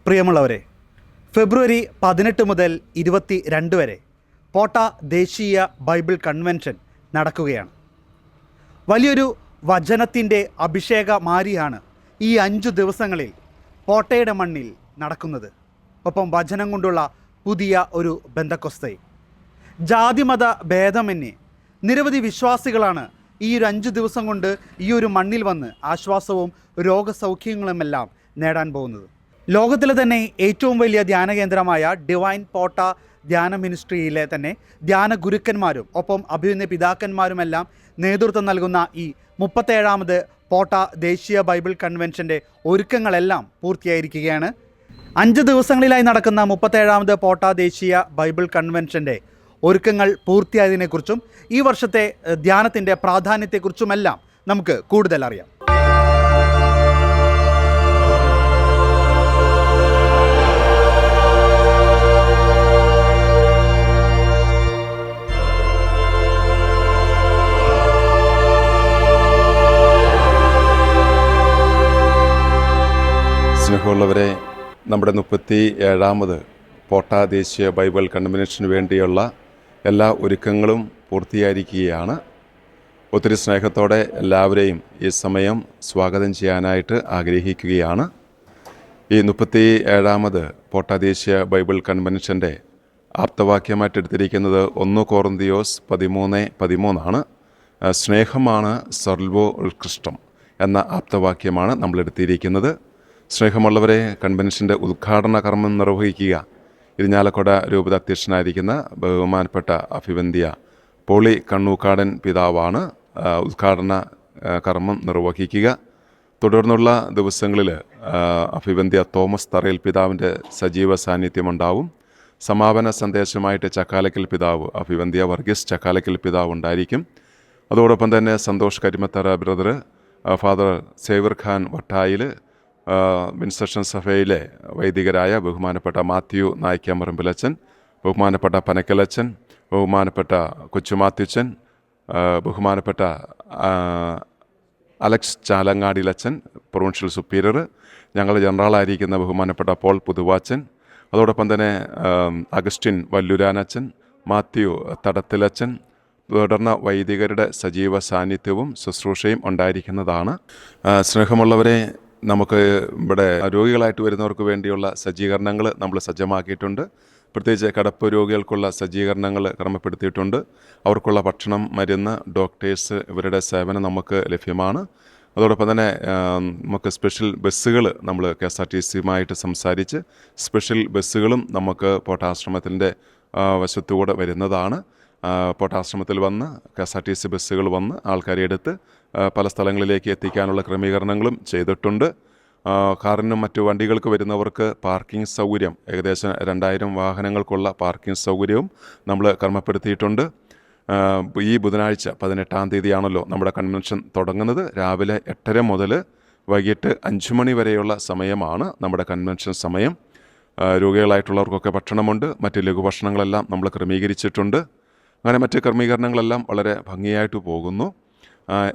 പ്രിയമുള്ളവരെ, ഫെബ്രുവരി 18 മുതൽ 22 വരെ പോട്ട ദേശീയ ബൈബിൾ കൺവെൻഷൻ നടക്കുകയാണ്. വലിയൊരു വചനത്തിൻ്റെ അഭിഷേകമാരിയാണ് ഈ 5 ദിവസങ്ങളിൽ പോട്ടയുടെ മണ്ണിൽ നടക്കുന്നത്. ഒപ്പം വചനം കൊണ്ടുള്ള പുതിയ ഒരു ബന്ധക്കൊസ്തൈ. ജാതിമത ഭേദമന്യേ നിരവധി വിശ്വാസികളാണ് ഈ ഒരു 5 ദിവസം കൊണ്ട് ഈ ഒരു മണ്ണിൽ വന്ന് ആശ്വാസവും രോഗസൗഖ്യങ്ങളുമെല്ലാം നേടാൻ പോകുന്നത്. ലോകത്തിലെ തന്നെ ഏറ്റവും വലിയ ധ്യാന കേന്ദ്രമായ ഡിവൈൻ പോട്ട ധ്യാന മിനിസ്ട്രിയിലെ തന്നെ ധ്യാന ഗുരുക്കന്മാരും ഒപ്പം അഭിനന്ദ പിതാക്കന്മാരുമെല്ലാം നേതൃത്വം നൽകുന്ന ഈ 37ാമത് പോട്ട ദേശീയ ബൈബിൾ കൺവെൻഷൻ്റെ ഒരുക്കങ്ങളെല്ലാം പൂർത്തിയായിരിക്കുകയാണ്. 5 ദിവസങ്ങളിലായി നടക്കുന്ന 37ാമത് പോട്ട ദേശീയ ബൈബിൾ കൺവെൻഷൻ്റെ ഒരുക്കങ്ങൾ പൂർത്തിയായതിനെക്കുറിച്ചും ഈ വർഷത്തെ ധ്യാനത്തിൻ്റെ പ്രാധാന്യത്തെക്കുറിച്ചുമെല്ലാം നമുക്ക് കൂടുതൽ അറിയാം. സ്നേഹമുള്ളവരെ, നമ്മുടെ 37ാമത് പോട്ട ദേശീയ ബൈബിൾ കൺവെൻഷന് വേണ്ടിയുള്ള എല്ലാ ഒരുക്കങ്ങളും പൂർത്തിയായിരിക്കുകയാണ്. ഒത്തിരി സ്നേഹത്തോടെ എല്ലാവരെയും ഈ സമയം സ്വാഗതം ചെയ്യാനായിട്ട് ആഗ്രഹിക്കുകയാണ്. ഈ 37ാമത് പോട്ട ദേശീയ ബൈബിൾ കൺവെൻഷൻ്റെ ആപ്തവാക്യമായിട്ട് എടുത്തിരിക്കുന്നത് 1 കൊറിന്തിയോസ് 13:13 സ്നേഹമാണ് സർവ്വോ ഉത്കൃഷ്ടം എന്ന ആപ്തവാക്യമാണ് നമ്മളെടുത്തിരിക്കുന്നത്. സ്നേഹമുള്ളവരെ, കൺവെൻഷൻ്റെ ഉദ്ഘാടന കർമ്മം നിർവഹിക്കുക ഇരിഞ്ഞാലക്കുട രൂപത അധ്യക്ഷനായിരിക്കുന്ന ബഹുമാനപ്പെട്ട അഭിവന്ദ്യ പോളി കണ്ണൂക്കാടൻ പിതാവാണ് ഉദ്ഘാടന കർമ്മം നിർവഹിക്കുക. തുടർന്നുള്ള ദിവസങ്ങളിൽ അഭിവന്ദ്യ തോമസ് തറയിൽ പിതാവിൻ്റെ സജീവ സാന്നിധ്യമുണ്ടാവും. സമാപന സന്ദേശമായിട്ട് ചക്കാലക്കൽ പിതാവ് അഭിവന്ദ്യ വർഗീസ് ചക്കാലക്കൽ പിതാവ് ഉണ്ടായിരിക്കും. അതോടൊപ്പം തന്നെ Santhosh Karimattara brother, father Xavier Khan Vattayil, Vincentian സഭയിലെ വൈദികരായ ബഹുമാനപ്പെട്ട മാത്യു നായ്ക്കാമ്പറമ്പിലച്ചൻ, ബഹുമാനപ്പെട്ട പനക്കലച്ചൻ, ബഹുമാനപ്പെട്ട കൊച്ചുമാത്യുച്ചൻ, ബഹുമാനപ്പെട്ട അലക്സ് ചാലങ്ങാടിലച്ചൻ പ്രൊവിൻഷ്യൽ സുപ്പീരിയർ, ഞങ്ങൾ ജനറലായിരിക്കുന്ന ബഹുമാനപ്പെട്ട പോൾ പുതുവാച്ചൻ, അതോടൊപ്പം തന്നെ അഗസ്റ്റിൻ വല്ലുരാനച്ചൻ, മാത്യു തടത്തിലച്ചൻ, തുടർന്ന വൈദികരുടെ സജീവ സാന്നിധ്യവും ശുശ്രൂഷയും ഉണ്ടായിരിക്കുന്നതാണ്. സ്നേഹമുള്ളവരെ, നമുക്ക് ഇവിടെ രോഗികളായിട്ട് വരുന്നവർക്ക് വേണ്ടിയുള്ള സജ്ജീകരണങ്ങൾ നമ്മൾ സജ്ജമാക്കിയിട്ടുണ്ട്. പ്രത്യേകിച്ച് കിടപ്പ് രോഗികൾക്കുള്ള സജ്ജീകരണങ്ങൾ ക്രമപ്പെടുത്തിയിട്ടുണ്ട്. അവർക്കുള്ള ഭക്ഷണം, മരുന്ന്, ഡോക്ടേഴ്സ് ഇവരുടെ സേവനം നമുക്ക് ലഭ്യമാണ്. അതോടൊപ്പം തന്നെ നമുക്ക് സ്പെഷ്യൽ ബസ്സുകൾ നമ്മൾ KSRTCയുമായിട്ട് സംസാരിച്ച് സ്പെഷ്യൽ ബസ്സുകളും നമുക്ക് പോട്ടാശ്രമത്തിൻ്റെ വശത്തുകൂടെ വരുന്നതാണ്. പോട്ടാശ്രമത്തിൽ വന്ന് KSRTC ബസ്സുകൾ വന്ന് ആൾക്കാരെ എടുത്ത് പല സ്ഥലങ്ങളിലേക്ക് എത്തിക്കാനുള്ള ക്രമീകരണങ്ങളും ചെയ്തിട്ടുണ്ട്. കാറിനും മറ്റു വണ്ടികൾക്ക് വരുന്നവർക്ക് പാർക്കിംഗ് സൗകര്യം, ഏകദേശം 2000 വാഹനങ്ങൾക്കുള്ള പാർക്കിംഗ് സൗകര്യവും നമ്മൾ ക്രമപ്പെടുത്തിയിട്ടുണ്ട്. ഈ ബുധനാഴ്ച 18-ാം തീയതിയാണല്ലോ നമ്മുടെ കൺവെൻഷൻ തുടങ്ങുന്നത്. രാവിലെ 8:30 മുതൽ വൈകിട്ട് 5 മണി വരെയുള്ള സമയമാണ് നമ്മുടെ കൺവെൻഷൻ സമയം. രോഗികളായിട്ടുള്ളവർക്കൊക്കെ ഭക്ഷണമുണ്ട്. മറ്റ് ലഘുഭക്ഷണങ്ങളെല്ലാം നമ്മൾ ക്രമീകരിച്ചിട്ടുണ്ട്. അങ്ങനെ മറ്റ് ക്രമീകരണങ്ങളെല്ലാം വളരെ ഭംഗിയായിട്ട് പോകുന്നു.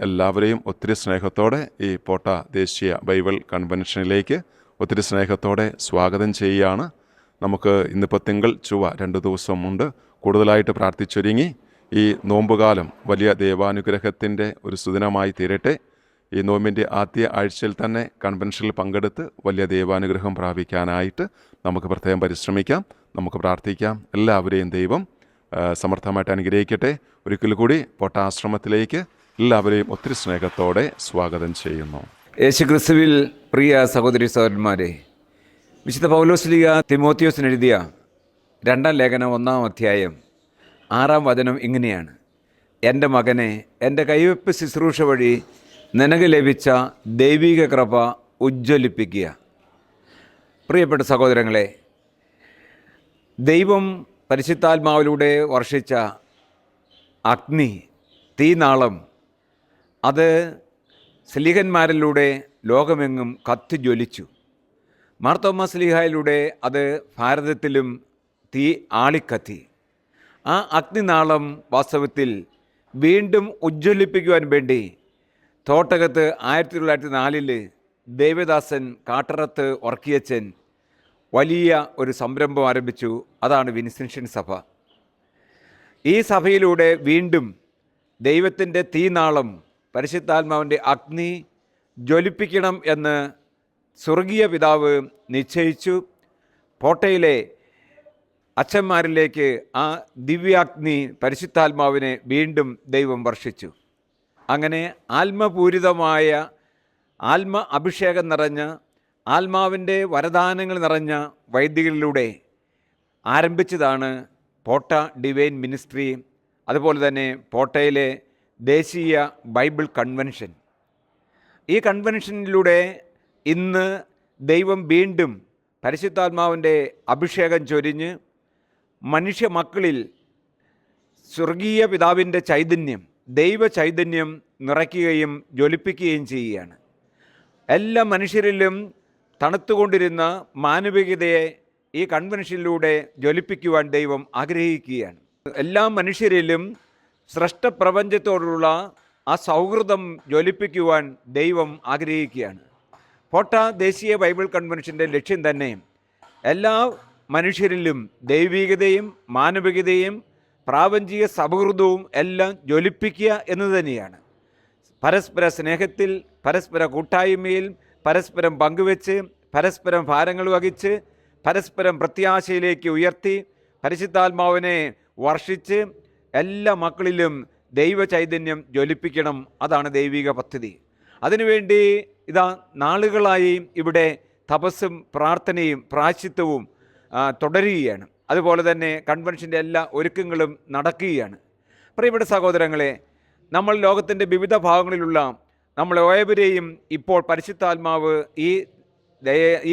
എല്ലാവരെയും ഒത്തിരി സ്നേഹത്തോടെ ഈ പോട്ട ദേശീയ ബൈബിൾ കൺവെൻഷനിലേക്ക് ഒത്തിരി സ്നേഹത്തോടെ സ്വാഗതം ചെയ്യുകയാണ്. നമുക്ക് ഇന്നിപ്പോൾ തിങ്കൾ ചൊവ്വ 2 ദിവസമുണ്ട്. കൂടുതലായിട്ട് പ്രാർത്ഥിച്ചൊരുങ്ങി ഈ നോമ്പുകാലം വലിയ ദൈവാനുഗ്രഹത്തിൻ്റെ ഒരു സുദിനമായി തീരട്ടെ. ഈ നോമ്പിൻ്റെ ആദ്യ ആഴ്ചയിൽ തന്നെ കൺവെൻഷനിൽ പങ്കെടുത്ത് വലിയ ദൈവാനുഗ്രഹം പ്രാപിക്കാനായിട്ട് നമുക്ക് പ്രത്യേകം പരിശ്രമിക്കാം. നമുക്ക് പ്രാർത്ഥിക്കാം. എല്ലാവരെയും ദൈവം സമർത്ഥമായിട്ട് അനുഗ്രഹിക്കട്ടെ. ഒരിക്കൽ കൂടി പോട്ട ആശ്രമത്തിലേക്ക് എല്ലാവരെയും ഒത്തിരി സ്നേഹത്തോടെ സ്വാഗതം ചെയ്യുന്നു. യേശുക്രിസ്തുവിൽ പ്രിയ സഹോദരി സഹോദരന്മാരെ, വിശുദ്ധ പൗലോസ്ലീഹ തിമോത്തിയോസിന് എഴുതിയ 2-ാം ലേഖനം 1-ാം അധ്യായം 6-ാം വചനം ഇങ്ങനെയാണ്: എൻ്റെ മകനെ, എൻ്റെ കൈവെപ്പ് ശുശ്രൂഷ വഴി നിനക്ക് ലഭിച്ച ദൈവിക കൃപ ഉജ്ജ്വലിപ്പിക്കുക. പ്രിയപ്പെട്ട സഹോദരങ്ങളെ, ദൈവം പരിശുദ്ധാത്മാവിലൂടെ വർഷിച്ച അഗ്നി, തീനാളം, അത് സ്ലീഹന്മാരിലൂടെ ലോകമെങ്ങും കത്തിജ്വലിച്ചു. മാർത്തോമാ സ്ലീഹായിലൂടെ അത് ഭാരതത്തിലും തീ ആളിക്കത്തി. ആ അഗ്നിനാളം വാസ്തവത്തിൽ വീണ്ടും ഉജ്ജ്വലിപ്പിക്കുവാൻ വേണ്ടി തോട്ടകത്ത് 1904 ദേവദാസൻ കാട്ടറത്ത് വർക്കിയച്ചൻ വലിയ ഒരു സംരംഭം ആരംഭിച്ചു. അതാണ് വിൻസെൻഷൻ സഭ. ഈ സഭയിലൂടെ വീണ്ടും ദൈവത്തിൻ്റെ തീനാളം, പരിശുദ്ധാത്മാവിൻ്റെ അഗ്നി ജ്വലിപ്പിക്കണം എന്ന് സ്വർഗീയ പിതാവ് നിശ്ചയിച്ചു. പോട്ടയിലെ അച്ഛന്മാരിലേക്ക് ആ ദിവ്യാഗ്നി പരിശുദ്ധാത്മാവിനെ വീണ്ടും ദൈവം വർഷിച്ചു. അങ്ങനെ ആത്മപൂരിതമായ, ആത്മ അഭിഷേകം നിറഞ്ഞ, ആത്മാവിൻ്റെ വരദാനങ്ങൾ നിറഞ്ഞ വൈദികരിലൂടെ ആരംഭിച്ചതാണ് പോട്ട ഡിവൈൻ മിനിസ്ട്രി. അതുപോലെ തന്നെ പോട്ടയിലെ ദേശീയ ബൈബിൾ കൺവെൻഷൻ. ഈ കൺവെൻഷനിലൂടെ ഇന്ന് ദൈവം വീണ്ടും പരിശുദ്ധാത്മാവിൻ്റെ അഭിഷേകം ചൊരിഞ്ഞ് മനുഷ്യ മക്കളിൽ സ്വർഗീയ പിതാവിൻ്റെ ചൈതന്യം, ദൈവ ചൈതന്യം നിറയ്ക്കുകയും ജ്വലിപ്പിക്കുകയും ചെയ്യുകയാണ്. എല്ലാ മനുഷ്യരിലും തണുത്തുകൊണ്ടിരുന്ന മാനവികതയെ ഈ കൺവെൻഷനിലൂടെ ജ്വലിപ്പിക്കുവാൻ ദൈവം ആഗ്രഹിക്കുകയാണ്. എല്ലാ മനുഷ്യരിലും സൃഷ്ടപ്രപഞ്ചത്തോടുള്ള ആ സൗഹൃദം ജ്വലിപ്പിക്കുവാൻ ദൈവം ആഗ്രഹിക്കുകയാണ്. പോട്ട ദേശീയ ബൈബിൾ കൺവെൻഷൻ്റെ ലക്ഷ്യം തന്നെ എല്ലാ മനുഷ്യരിലും ദൈവികതയും മാനവികതയും പ്രാപഞ്ചിക സൗഹൃദവും എല്ലാം ജ്വലിപ്പിക്കുക എന്ന് തന്നെയാണ്. പരസ്പര സ്നേഹത്തിൽ, പരസ്പര കൂട്ടായ്മയിൽ, പരസ്പരം പങ്കുവെച്ച്, പരസ്പരം ഭാരങ്ങൾ വഹിച്ച്, പരസ്പരം പ്രത്യാശയിലേക്ക് ഉയർത്തി, പരിശുദ്ധാത്മാവിനെ വർഷിച്ച് എല്ലാ മക്കളിലും ദൈവ ചൈതന്യം ജ്വലിപ്പിക്കണം. അതാണ് ദൈവിക പദ്ധതി. അതിനുവേണ്ടി ഇതാ നാളുകളായി ഇവിടെ തപസ്സും പ്രാർത്ഥനയും പ്രായശ്ചിത്തവും തുടരുകയാണ്. അതുപോലെ തന്നെ കൺവെൻഷൻ്റെ എല്ലാ ഒരുക്കങ്ങളും നടക്കുകയാണ്. പ്രിയപ്പെട്ട സഹോദരങ്ങളെ, നമ്മൾ ലോകത്തിൻ്റെ വിവിധ ഭാഗങ്ങളിലുള്ള നമ്മളേവരെയും ഇപ്പോൾ പരിശുദ്ധാത്മാവ്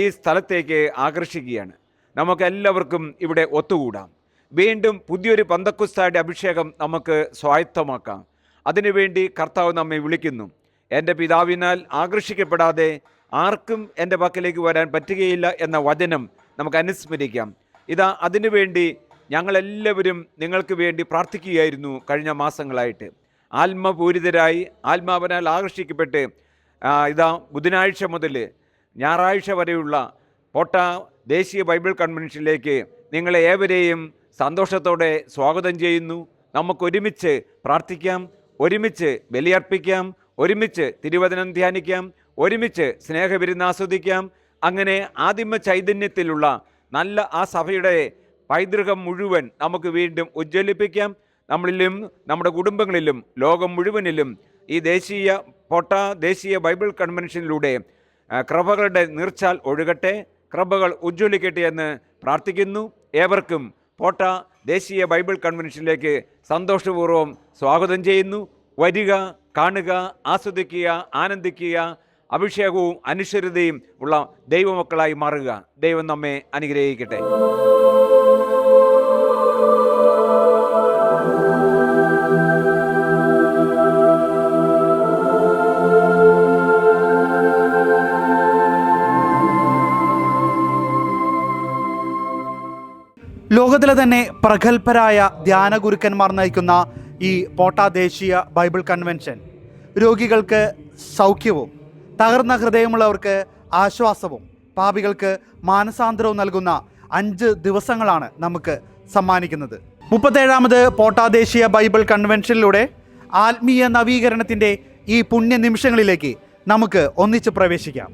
ഈ സ്ഥലത്തേക്ക് ആകർഷിക്കുകയാണ്. നമുക്കെല്ലാവർക്കും ഇവിടെ ഒത്തുകൂടാം. വീണ്ടും പുതിയൊരു പന്തക്കുസ്തായുടെ അഭിഷേകം നമുക്ക് സ്വായത്തമാക്കാം. അതിനുവേണ്ടി കർത്താവ് നമ്മെ വിളിക്കുന്നു. എൻ്റെ പിതാവിനാൽ ആകർഷിക്കപ്പെടാതെ ആർക്കും എൻ്റെ പക്കലേക്ക് വരാൻ പറ്റുകയില്ല എന്ന വചനം നമുക്ക് അനുസ്മരിക്കാം. ഇതാ അതിനുവേണ്ടി ഞങ്ങളെല്ലാവരും നിങ്ങൾക്ക് വേണ്ടി പ്രാർത്ഥിക്കുകയായിരുന്നു കഴിഞ്ഞ മാസങ്ങളായിട്ട്. ആത്മപൂരിതരായി, ആത്മാവിനാൽ ആകർഷിക്കപ്പെട്ട് ഇതാ ബുധനാഴ്ച മുതൽ ഞായറാഴ്ച വരെയുള്ള പോട്ട ദേശീയ ബൈബിൾ കൺവെൻഷനിലേക്ക് നിങ്ങളെ ഏവരെയും സന്തോഷത്തോടെ സ്വാഗതം ചെയ്യുന്നു. നമുക്കൊരുമിച്ച് പ്രാർത്ഥിക്കാം, ഒരുമിച്ച് ബലിയർപ്പിക്കാം, ഒരുമിച്ച് തിരുവചനം ധ്യാനിക്കാം, ഒരുമിച്ച് സ്നേഹവിരുന്ന് ആസ്വദിക്കാം. അങ്ങനെ ആദിമ ചൈതന്യത്തിലുള്ള നല്ല ആ സഭയുടെ പൈതൃകം മുഴുവൻ നമുക്ക് വീണ്ടും ഉജ്ജ്വലിപ്പിക്കാം. നമ്മളിലും നമ്മുടെ കുടുംബങ്ങളിലും ലോകം മുഴുവനിലും ഈ പോട്ട ദേശീയ ബൈബിൾ കൺവെൻഷനിലൂടെ കൃപകളുടെ നീർച്ചാൽ ഒഴുകട്ടെ, കൃപകൾ ഉജ്ജ്വലിക്കട്ടെ എന്ന് പ്രാർത്ഥിക്കുന്നു. ഏവർക്കും പോട്ട ദേശീയ ബൈബിൾ കൺവെൻഷനിലേക്ക് സന്തോഷപൂർവ്വം സ്വാഗതം ചെയ്യുന്നു. വരിക, കാണുക, ആസ്വദിക്കുക, ആനന്ദിക്കുക, അഭിഷേകവും അനുസരിതയും ഉള്ള ദൈവമക്കളായി മാറുക. ദൈവം നമ്മെ അനുഗ്രഹിക്കട്ടെ. ലോകത്തിലെ തന്നെ പ്രഗത്ഭരായ ധ്യാന ഗുരുക്കന്മാർ നയിക്കുന്ന ഈ പോട്ട ദേശീയ ബൈബിൾ കൺവെൻഷൻ രോഗികൾക്ക് സൗഖ്യവും, തകർന്ന ഹൃദയമുള്ളവർക്ക് ആശ്വാസവും, പാപികൾക്ക് മാനസാന്തരവും നൽകുന്ന 5 ദിവസങ്ങളാണ് നമുക്ക് സമ്മാനിക്കുന്നത്. 37ാമത് പോട്ട ദേശീയ ബൈബിൾ കൺവെൻഷനിലൂടെ ആത്മീയ നവീകരണത്തിൻ്റെ ഈ പുണ്യ നിമിഷങ്ങളിലേക്ക് നമുക്ക് ഒന്നിച്ച് പ്രവേശിക്കാം.